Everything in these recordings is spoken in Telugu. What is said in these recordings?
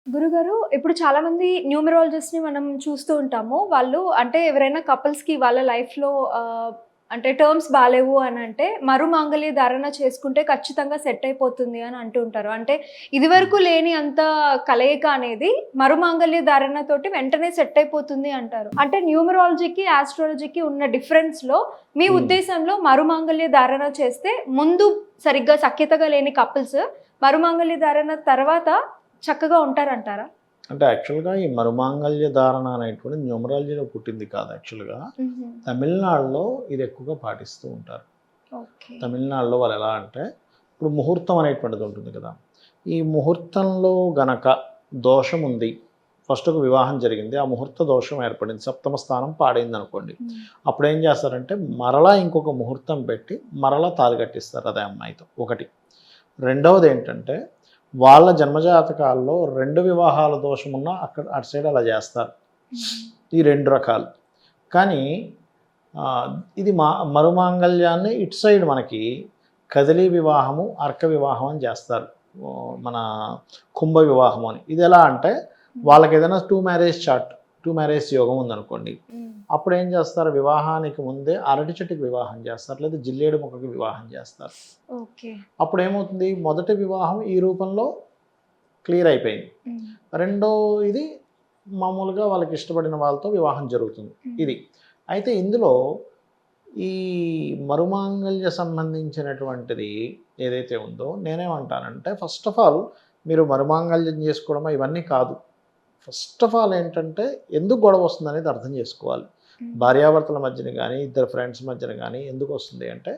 గురుగారు, ఇప్పుడు చాలామంది న్యూమరాలజిస్ట్‌ని మనం చూస్తూ ఉంటాము. వాళ్ళు అంటే ఎవరైనా కపుల్స్‌కి వాళ్ళ లైఫ్‌లో అంటే టర్మ్స్ బాలేవు అనంటే, మరుమాంగల్య ధారణ చేసుకుంటే ఖచ్చితంగా సెట్ అయిపోతుంది అని అంటూ ఉంటారు. అంటే హ్మ్. ఇదివరకు లేని అంత కలయిక అనేది మరుమాంగల్య ధారణతోటి వెంటనే సెట్ అయిపోతుంది అంటారు. అంటే న్యూమరాలజీకి, యాస్ట్రాలజీకి ఉన్న డిఫరెన్స్‌లో మీ హ్మ్. ఉద్దేశంలో మరుమాంగల్య ధారణ చేస్తే ముందు సరిగ్గా సఖ్యతగా లేని కపుల్స్ మరుమాంగల్య ధారణ తర్వాత చక్కగా ఉంటారంటారా? అంటే యాక్చువల్‌గా ఈ మరుమాంగల్య ధారణ అనేటువంటిది న్యూమరాలజీలో పుట్టింది కాదు యాక్చువల్‌గా. హుహు. తమిళనాడులో ఇది ఎక్కువగా పాటిస్తూ ఉంటారు. ఓకే. తమిళనాడులో వాళ్ళు ఎలా అంటే, ఇప్పుడు ముహూర్తం అనేటువంటిది ఉంటుంది కదా! ఈ ముహూర్తంలో గనక దోషం ఉంది. ఫస్ట్ ఒక వివాహం జరిగింది. ఆ ముహూర్త దోషం ఏర్పడింది. సప్తమ స్థానం పాడైందనుకోండి. హ్మ్. అప్పుడేం చేస్తారంటే, మరలా ఇంకొక ముహూర్తం పెట్టి, మరలా తాళి కట్టిస్తారు అదే అమ్మాయితో ఒకటి. రెండవదేంటంటే, వాళ్ళ జన్మజాతకాల్లో 2 వివాహాల దోషమున్నా అటు సైడ్ అలా జేస్తారు. హ్మ్. ఈ 2 రకాలు. కానీ ఆహ్, ఇది మరుమాంగల్యాన్ని ఇటు సైడ్ మనకి కదిలీ వివాహము, అర్క వివాహం అని జేస్తారు. మన కుంభ వివాహం అని. ఇదెలా అంటే హ్మ్. వాళ్ళకేదైనా 2 మ్యారేజ్ యోగం ఉందనుకోండి. హ్మ్. అప్పుడేం జేస్తారు వివాహానికి ముందే అరటి చెట్టుకి వివాహం జేస్తారు. లేదా జిల్లేడు మొక్కకి వివాహం జేస్తారు. ఓకే. అప్పుడేమవుతుంది మొదటి వివాహం ఈ రూపంలో క్లియర్ అయిపోయింది. హ్మ్. రెండో ఇది మామూలుగా వాళ్ళకి ఇష్టపడిన వాళ్ళతో వివాహం జరుగుతుంది. హ్మ్. ఇది. అయితే ఇందులో ఈ మరుమాంగల్య సంబంధించినటువంటిది ఏదైతే ఉందో నేనేమంటానంటే ఫస్ట్ ఆఫ్ ఆల్ మీరు మరుమాంగల్యం చేసుకోవడమా ఇవన్నీ కాదు. ఫస్ట్ ఆఫ్ ఆల్ ఏంటంటే ఎందుకు గొడవ వస్తుందనేది అర్థం చేసుకోవాలి. హ్మ్. భార్యాభర్తల మధ్యన గానీ, ఇద్దరు ఫ్రెండ్స్ మధ్యన గానీ ఎందుకొస్తుంది అంటే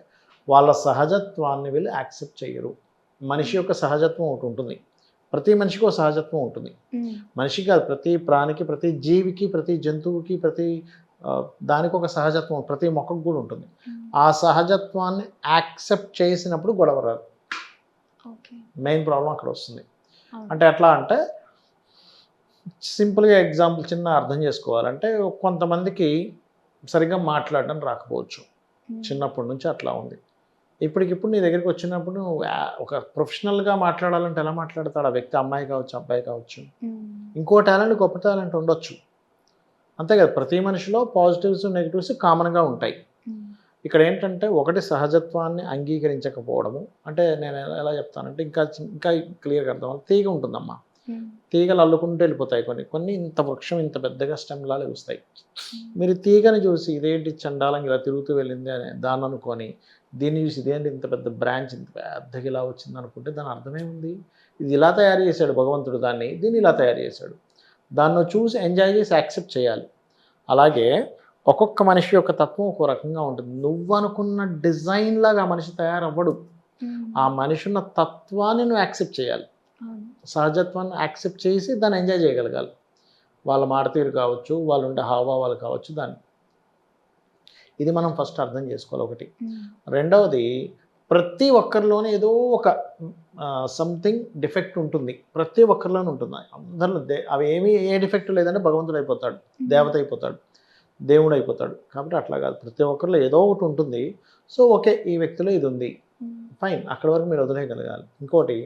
వాళ్ళ సహజత్వాన్ని వీళ్ళు యాక్సెప్ట్ చెయ్యరు. మనిషి హ్మ్. యొక్క సహజత్వం ఒకటుంటుంది. ప్రతి మనిషికి ఒక సహజత్వం ఉంటుంది. హ్మ్. మనిషికి కాదు ప్రతి ప్రాణికి, ప్రతి జీవికి, ప్రతి జంతువుకి, ప్రతి దానికొక సహజత్వం ప్రతి మొక్కకు గూడా ఉంటుంది. హ్మ్. ఆ సహజత్వాన్ని యాక్సెప్ట్ చేసినప్పుడు గొడవ రాదు. ఓకే. మెయిన్ ప్రాబ్లమ్ అక్కడొస్తుంది. అవును. అంటే ఎట్లా అంటే సింపుల్‌గా ఎగ్జాంపుల్ చిన్న అర్థం చేసుకోవాలంటే కొంతమందికి సరిగ్గా మాట్లాడడం రాకపోవచ్చు. హ్మ్. చిన్నప్పటి నుంచి అట్లా ఉంది. ఇప్పటికిప్పుడు నీ దగ్గరికి వచ్చినప్పుడు నువ్వు ఒక ప్రొఫెషనల్‌గా మాట్లాడాలంటే ఎలా మాట్లాడతాడు ఆ వ్యక్తి అమ్మాయి కావచ్చు, అబ్బాయి కావచ్చు. హ్మ్. ఇంకో టాలెంట్ గొప్ప టాలెంట్ ఉండొచ్చు. అంతే కదా! ప్రతి మనిషిలో పాజిటివ్స్, నెగెటివ్స్ కామన్‌గా ఉంటాయి. హ్మ్. ఇక్కడేంటంటే ఒకటి సహజత్వాన్ని అంగీకరించకపోవడము. అంటే నేను ఎలా చెప్తానంటే ఇంకా క్లియర్‌గా అర్థమవ్వాలి. తీగ ఉంటుందమ్మా. హ్మ్. తీగలు అల్లుకుంటూ వెళ్ళిపోతాయి కొన్ని. కొన్ని ఇంత వృక్షం ఇంత పెద్దగా స్టెమ్‌లా లెగుస్తాయి. హ్మ్. మీరు తీగని చూసి ఇదేంటి చండాలంగా ఇలా తిరుగుతూ వెళ్ళింది అని దాన్ననుకోని, దీన్ని చూసి ఇదేంటి ఇంత పెద్ద బ్రాంచ్ ఇంత పెద్దగా ఇలా వచ్చిందనుకుంటే దాని అర్థమేముంది? ఇది ఇలా తయారు చేశాడు భగవంతుడు దాన్ని. దీన్ని ఇలా హ్మ్. తయారు చేశాడు. దాన్ని చూసి ఎంజాయ్ చేసి యాక్సెప్ట్ చేయాలి. అలాగే ఒక్కొక్క మనిషి యొక్క తత్వం ఒక్కో రకంగా ఉంటుంది. నువ్వనుకున్న డిజైన్‌లాగా ఆ మనిషి తయారవ్వడు. హ్మ్. ఆ మనిషి ఉన్న తత్వాన్ని నువ్వు యాక్సెప్ట్ చేయాలి. అవును. సహజత్వాన్ని యాక్సెప్ట్ చేసి దాన్ని ఎంజాయ్ చేయగలగాలి. వాళ్ళ మాట తీరు కావచ్చు, వాళ్ళుండే హావభావాలు కావచ్చు దాన్ని. ఇది మనం ఫస్ట్ అర్థం చేసుకోవాలి ఒకటి. హ్మ్. రెండవది ప్రతి ఒక్కరిలోనే ఏదో ఒక సంథింగ్ డిఫెక్ట్ ఉంటుంది. ప్రతి ఒక్కరిలోనూ ఉంటుంది. అందరిలో అవి ఏమి ఏ డిఫెక్ట్ లేదంటే భగవంతుడయిపోతాడు. హ్మ్. దేవత అయిపోతాడు. దేవుడయిపోతాడు. కాబట్టి అట్లా కాదు. ప్రతి ఒక్కరిలో ఏదో ఒకటి ఉంటుంది. So, okay. ఈ వ్యక్తిలో ఇది ఉంది. హ్మ్. ఫైన్. అక్కడి వరకు మీరు వదిలేయగలగాలి. ఇంకోటి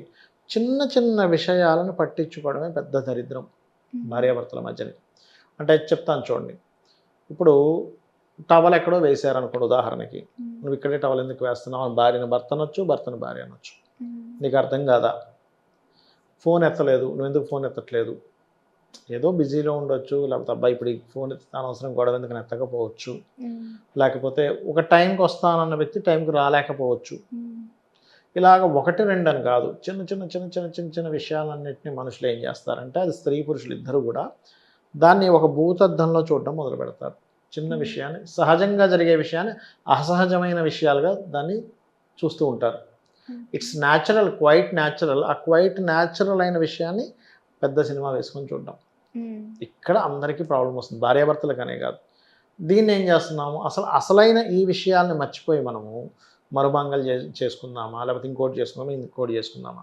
చిన్న చిన్న విషయాలను పట్టించుకోవడమే పెద్ద దరిద్రం హ్మ్. భార్యాభర్తల మధ్యన. అంటే చెప్తాను చూడండి. ఇప్పుడు టవల్ ఎక్కడో వేశారనుకోండి ఉదాహరణకి. హ్మ్. నువ్వు ఇక్కడే టవల్ ఎందుకు వేస్తున్నావు అని భార్యని భర్త అనొచ్చు, భర్తను భార్య అనొచ్చు. హ్మ్. నీకు అర్థం కాదా? ఫోన్ ఎత్తలేదు. నువ్వెందుకు ఫోన్ ఎత్తట్లేదు? ఏదో బిజీలో ఉండొచ్చు. లేకపోతే అబ్బా! ఇప్పుడు ఈ ఫోన్ ఎత్తితే అనవసరం గొడవ ఎందుకని ఎత్తకపోవచ్చు. హ్మ్. లేకపోతే ఒక టైంకి వస్తానన్న వ్యక్తి టైంకి రాలేకపోవచ్చు. హ్మ్. ఇలాగ 1, 2 అని కాదు. చిన్న విషయాలన్నిటిని మనుషులు ఏం చేస్తారంటే అది స్త్రీ పురుషులు ఇద్దరు గూడా దాన్ని ఒక భూతద్దంలో చూడడం మొదలుపెడతారు. చిన్న హ్మ్. విషయాన్ని సహజంగా జరిగే విషయాన్ని అసహజమైన విషయాలుగా దాన్ని చూస్తూ ఉంటారు. Okay. It's natural, quite natural. ఆ క్వైట్ న్యాచురల్ అయిన విషయాన్ని పెద్ద సినిమా వేసుకొని చూడడం. హ్మ్. ఇక్కడ అందరికీ ప్రాబ్లమ్ వస్తుంది. భార్యాభర్తలకనే కాదు. దీన్నేం జేస్తున్నాము, అసలైన ఈ విషయాల్ని మర్చిపోయి మనము మరుమంగలు చేసుకుందామా, లేకపోతే ఇంకోటి చేసుకుందామా, ఇంకోటి చేసుకుందామా.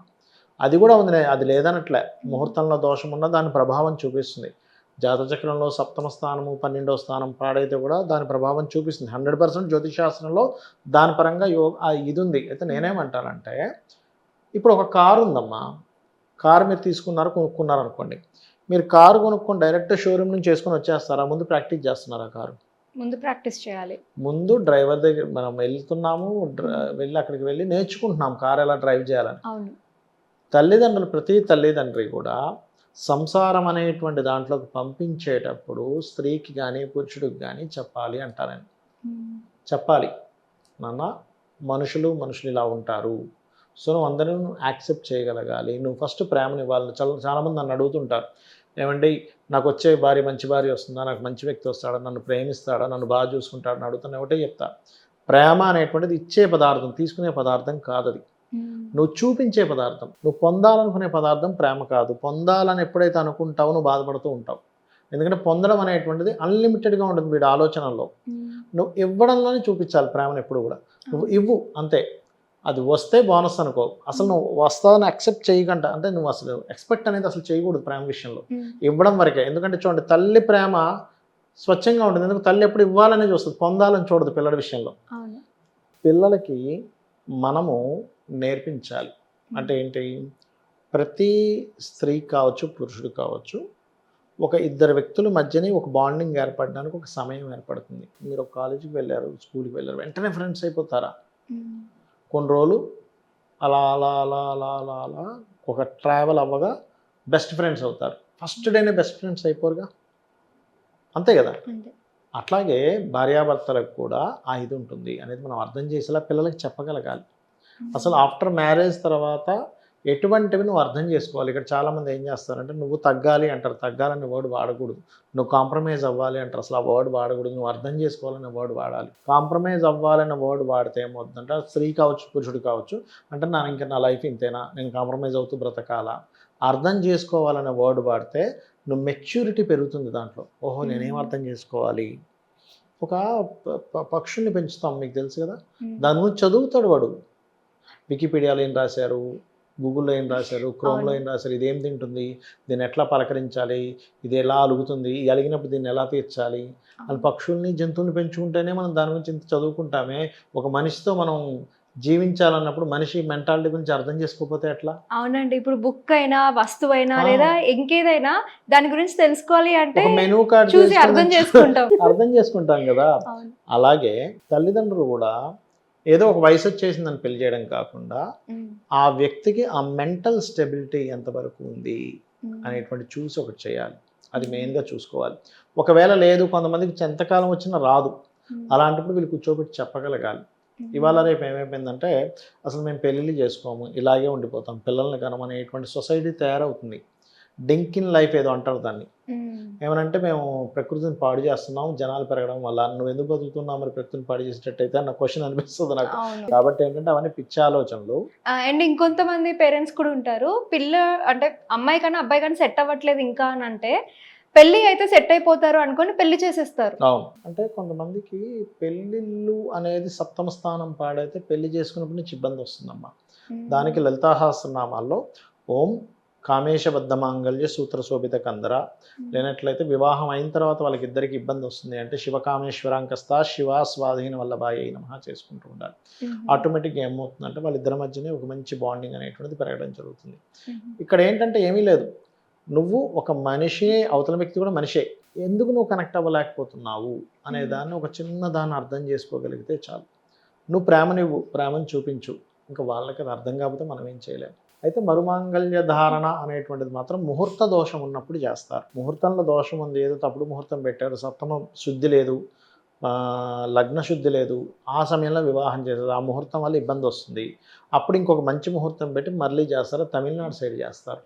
అది గూడా ఉంది. అది లేదనట్లే. హ్మ్. ముహూర్తంలో దోషమున్నా దాని ప్రభావం చూపిస్తుంది. జాతచక్రంలో సప్తమ స్థానము, 12వ స్థానం పాడైతే గూడా దాని ప్రభావం చూపిస్తుంది. 100% జ్యోతిష్ శాస్త్రంలో దాని పరంగా ఇదుంది. అయితే హ్మ్. నేనేమంటానంటే, ఇప్పుడు ఒక కారుందమ్మా. కారు మీరు కొనుక్కున్నారు అనుకోండి. మీరు కారు కొనుక్కొని డైరెక్ట్ షోరూమ్ నుంచి చేసుకొని వచ్చేస్తారా? ముందు ప్రాక్టీస్ చేస్తున్నారా కారు? ముందు ప్రాక్టీస్ చేయాలి. ముందు డ్రైవర్ దగ్గర మనం వెళ్తున్నాము, వెళ్ళి అక్కడికి వెళ్ళి నేర్చుకుంటున్నాం కారు ఎలా డ్రైవ్ చేయాలని. అవును. తల్లిదండ్రులు, ప్రతి తల్లిదండ్రి కూడా సంసారం అనేటువంటి దాంట్లోకి పంపించేటప్పుడు స్త్రీకి కానీ పురుషుడికి కానీ చెప్పాలి అంటారండి. చెప్పాలి, నాన్న మనుషులు ఇలా ఉంటారు, సో నువ్వు అందరూ యాక్సెప్ట్ చేయగలగాలి, నువ్వు ఫస్ట్ ప్రేమని ఇవ్వాలి. చాలామంది నన్ను అడుగుతుంటారు, ఏమండి నాకు వచ్చే భార్య మంచి భార్య వస్తుందా, నాకు మంచి వ్యక్తి వస్తాడా, నన్ను ప్రేమిస్తాడా, నన్ను బాగా చూసుకుంటాడని అడుగుతాను. ఒకటే చెప్తా, ప్రేమ అనేటువంటిది ఇచ్చే పదార్థం, తీసుకునే పదార్థం కాదు. అది నువ్వు చూపించే పదార్థం. నువ్వు పొందాలనుకునే పదార్థం ప్రేమ కాదు. పొందాలని ఎప్పుడైతే అనుకుంటావో నువ్వు బాధపడుతూ ఉంటావు. ఎందుకంటే పొందడం అనేటువంటిది అన్లిమిటెడ్గా ఉంటుంది వీడి ఆలోచనల్లో. నువ్వు ఇవ్వడంలోనే చూపించాలి ప్రేమను ఎప్పుడు కూడా. నువ్వు ఇవ్వు అంతే, అది వస్తే బోనస్ అనుకో. అసలు నువ్వు వస్తాదని యాక్సెప్ట్ చేయకుండా, అంటే నువ్వు అసలు ఎక్స్పెక్ట్ అనేది అసలు చేయకూడదు ప్రేమ విషయంలో. ఇవ్వడం వరకే. ఎందుకంటే చూడండి, తల్లి ప్రేమ స్వచ్ఛంగా ఉంటుంది. ఎందుకంటే తల్లి ఎప్పుడు ఇవ్వాలనే చూస్తుంది, పొందాలని చూడదు పిల్లల విషయంలో. పిల్లలకి మనము నేర్పించాలి. అంటే ఏంటి, ప్రతి స్త్రీ కావచ్చు పురుషుడు కావచ్చు, ఒక ఇద్దరు వ్యక్తుల మధ్యనే ఒక బాండింగ్ ఏర్పడడానికి ఒక సమయం ఏర్పడుతుంది. మీరు ఒక కాలేజీకి వెళ్ళారు, స్కూల్కి వెళ్ళారు, వెంటనే ఫ్రెండ్స్ అయిపోతారా? కొన్ని రోజులు అలా అలా అలా అలా అలా అలా ఒక ట్రావెల్ అవ్వగా బెస్ట్ ఫ్రెండ్స్ అవుతారు. ఫస్ట్ డేనే బెస్ట్ ఫ్రెండ్స్ అయిపోరుగా, అంతే కదా. అట్లాగే భార్యాభర్తలకు కూడా ఆ ఇది ఉంటుంది అనేది మనం అర్థం చేసేలా పిల్లలకి చెప్పగలగాలి. అసలు ఆఫ్టర్ మ్యారేజ్ తర్వాత ఎటువంటివి నువ్వు అర్థం చేసుకోవాలి. ఇక్కడ చాలామంది ఏం చేస్తారంటే, నువ్వు తగ్గాలి అంటారు, తగ్గాలనే వర్డ్ వాడకూడదు. నువ్వు కాంప్రమైజ్ అవ్వాలి అంటారు, అసలు ఆ వర్డ్ వాడకూడదు. నువ్వు అర్థం చేసుకోవాలనే వర్డ్ వాడాలి. కాంప్రమైజ్ అవ్వాలనే వర్డ్ వాడితే ఏమవుతుందంటే, స్త్రీ కావచ్చు పురుషుడు కావచ్చు, అంటే ఇంకా నా లైఫ్ ఇంతేనా, నేను కాంప్రమైజ్ అవుతూ బ్రతకాలా. అర్థం చేసుకోవాలనే వర్డ్ వాడితే నువ్వు మెచ్యూరిటీ పెరుగుతుంది దాంట్లో. ఓహో, నేనేం అర్థం చేసుకోవాలి. ఒక పక్షుల్ని పెంచుతాం, మీకు తెలుసు కదా, దాని గురించి చదువుతాడు వాడు. వికీపీడియాలో ఏం రాశారు, గూగుల్లో ఏం రాశారు, క్రోమ్లో ఏం రాశారు, ఇది ఏం తింటుంది, దీన్ని ఎట్లా పలకరించాలి, ఇది ఎలా అలుగుతుంది, ఈ అలిగినప్పుడు దీన్ని ఎలా తీర్చాలి అని. పక్షుల్ని జంతువుల్ని పెంచుకుంటేనే మనం దాని గురించి ఇంత చదువుకుంటామే. ఒక మనిషితో మనం జీవించాలన్నప్పుడు మనిషి మెంటాలిటీ గురించి అర్థం చేసుకోకపోతే ఎట్లా? అవునండి, ఇప్పుడు బుక్ అయినా వస్తువైనా లేదా ఇంకేదైనా దాని గురించి తెలుసుకోవాలి అంటే మెనూ కార్డ్ చూసి అర్థం చేసుకుంటాం కదా. అలాగే తల్లిదండ్రులు కూడా ఏదో ఒక వయసు వచ్చేసిందని పెళ్లి చేయడం కాకుండా, ఆ వ్యక్తికి ఆ మెంటల్ స్టెబిలిటీ ఎంతవరకు ఉంది అనేటువంటి చూసి ఒకటి చేయాలి. అది మెయిన్గా చూసుకోవాలి. ఒకవేళ లేదు, కొంతమందికి ఎంతకాలం వచ్చినా రాదు, అలాంటప్పుడు వీళ్ళు కూర్చోబెట్టి చెప్పగలగాలి. ఇవాళ రేపు ఏమైపోయిందంటే, అసలు మేము పెళ్ళిళ్ళు చేసుకోము, ఇలాగే ఉండిపోతాం, పిల్లల్ని కనమనేటువంటి సొసైటీ తయారవుతుంది. డింకిన్ లైఫ్ ఏదో అంటారు దాన్ని. ఏమనంటే, మేము ప్రకృతిని పాడు చేస్తున్నాం జనాలు పెరగడం వల్ల. నువ్వు ఎందుకు బతుకుతున్నావు మరి ప్రకృతిని పాడు చేసేటట్టయితే అన్న క్వశ్చన్ అనిపిస్తుంది నాకు. కాబట్టి ఏంటంటే అవన్నీ పిచ్చి ఆలోచనలు. అండ్ ఇంకొంతమంది పేరెంట్స్ కూడా ఉంటారు, అంటే అమ్మాయి కానీ అబ్బాయి కానీ సెట్ అవ్వట్లేదు ఇంకా అని అంటే, పెళ్ళి అయితే సెట్ అయిపోతారు అనుకొని పెళ్లి చేసేస్తారు. అవును, అంటే కొంతమందికి పెళ్ళిళ్ళు అనేది సప్తమ స్థానం పాడైతే పెళ్లి చేసుకున్నప్పుడు నుంచి ఇబ్బంది వస్తుందమ్మా. దానికి లలితాసహస్రనామాల్లో ఓం కామేశబద్ధ మాంగళ్య సూత్ర శోభిత కందర, లేనట్లయితే వివాహం అయిన తర్వాత వాళ్ళకి ఇద్దరికి ఇబ్బంది వస్తుంది అంటే శివకామేశ్వరాంకస్తా శివ స్వాధీన వల్లభాయ నమః చేసుకుంటూ ఉండాలి. ఆటోమేటిక్గా ఏమవుతుందంటే వాళ్ళిద్దరి మధ్యనే ఒక మంచి బాండింగ్ అనేటువంటిది పెరగడం జరుగుతుంది. ఇక్కడ ఏంటంటే ఏమీ లేదు, నువ్వు ఒక మనిషి, అవతల వ్యక్తి కూడా మనిషే, ఎందుకు నువ్వు కనెక్ట్ అవ్వలేకపోతున్నావు అనే దాన్ని ఒక చిన్న దాన్ని అర్థం చేసుకోగలిగితే చాలు. నువ్వు ప్రేమను చూపించు, ఇంకా వాళ్ళకి అది అర్థం కాకపోతే మనం ఏం చేయలేము. అయితే మరుమాంగళ్య ధారణ అనేటువంటిది మాత్రం ముహూర్త దోషం ఉన్నప్పుడు చేస్తారు. ముహూర్తంలో దోషం ఉంది, ఏదో తప్పుడు ముహూర్తం పెట్టారు, సప్తమ శుద్ధి లేదు, లగ్న శుద్ధి లేదు, ఆ సమయంలో వివాహం చేస్తారు, ఆ ముహూర్తం వల్ల ఇబ్బంది వస్తుంది. అప్పుడు ఇంకొక మంచి ముహూర్తం పెట్టి మళ్ళీ చేస్తారు. తమిళనాడు సైడ్ చేస్తారు.